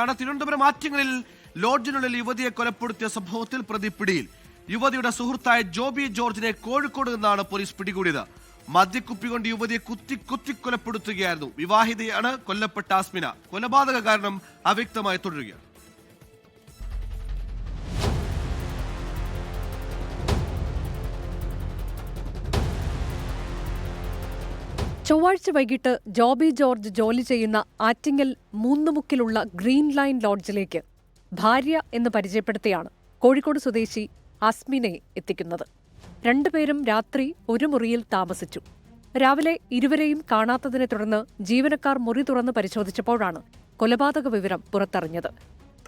തിരുവനന്തപുരം ആറ്റിങ്ങലിൽ ലോഡ്ജിനുള്ളിൽ യുവതിയെ കൊലപ്പെടുത്തിയ സംഭവത്തിൽ പ്രതി പിടിയിൽ. യുവതിയുടെ സുഹൃത്തായ ജോബി ജോർജിനെ കോഴിക്കോട് നിന്നാണ് പോലീസ് പിടികൂടിയത്. മദ്യക്കുപ്പി കൊണ്ട് യുവതിയെ കുത്തി കൊലപ്പെടുത്തുകയായിരുന്നു. വിവാഹിതയാണ് കൊല്ലപ്പെട്ട ആസ്മിന. കൊലപാതക കാരണം അവ്യക്തമായി തുടരുകയാണ്. ചൊവ്വാഴ്ച വൈകിട്ട് ജോബി ജോർജ് ജോലി ചെയ്യുന്ന ആറ്റിങ്ങൽ മൂന്നുമുക്കിലുള്ള ഗ്രീൻ ലൈൻ ലോഡ്ജിലേക്ക് ഭാര്യ എന്ന് പരിചയപ്പെടുത്തിയാണ് കോഴിക്കോട് സ്വദേശി ആസ്മിനെ എത്തിക്കുന്നത്. രണ്ടുപേരും രാത്രി ഒരു മുറിയിൽ താമസിച്ചു. രാവിലെ ഇരുവരെയും കാണാത്തതിനെ തുടർന്ന് ജീവനക്കാർ മുറി തുറന്ന് പരിശോധിച്ചപ്പോഴാണ് കൊലപാതക വിവരം പുറത്തറിഞ്ഞത്.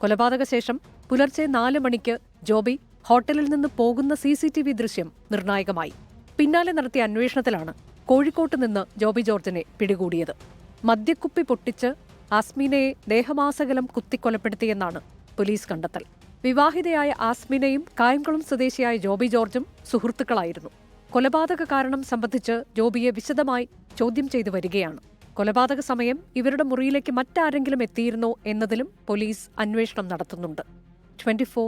കൊലപാതക ശേഷം പുലർച്ചെ 4 മണിക്ക് ജോബി ഹോട്ടലിൽ നിന്ന് പോകുന്ന CCTV ദൃശ്യം നിർണായകമായി. പിന്നാലെ നടത്തിയ അന്വേഷണത്തിലാണ് കോഴിക്കോട്ട് നിന്ന് ജോബി ജോർജിനെ പിടികൂടിയത്. മദ്യക്കുപ്പി പൊട്ടിച്ച് ആസ്മിനയെ ദേഹമാസകലം കുത്തിക്കൊലപ്പെടുത്തിയെന്നാണ് പോലീസ് കണ്ടെത്തൽ. വിവാഹിതയായ ആസ്മിനയും കായംകുളം സ്വദേശിയായ ജോബി ജോർജും സുഹൃത്തുക്കളായിരുന്നു. കൊലപാതക കാരണം സംബന്ധിച്ച് ജോബിയെ വിശദമായി ചോദ്യം ചെയ്തു വരികയാണ്. കൊലപാതക സമയം ഇവരുടെ മുറിയിലേക്ക് മറ്റാരെങ്കിലും എത്തിയിരുന്നോ എന്നതിലും പോലീസ് അന്വേഷണം നടത്തുന്നുണ്ട്. 24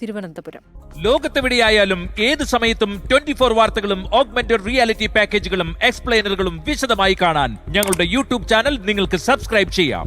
തിരുവനന്തപുരം. ലോകത്തെവിടെയായാലും ഏത് സമയത്തും 24 വാർത്തകളും ഓഗ്മെന്റഡ് റിയാലിറ്റി പാക്കേജുകളും എക്സ്പ്ലെയിനറുകളും വിശദമായി കാണാൻ ഞങ്ങളുടെ യൂട്യൂബ് ചാനൽ നിങ്ങൾക്ക് സബ്സ്ക്രൈബ് ചെയ്യാം.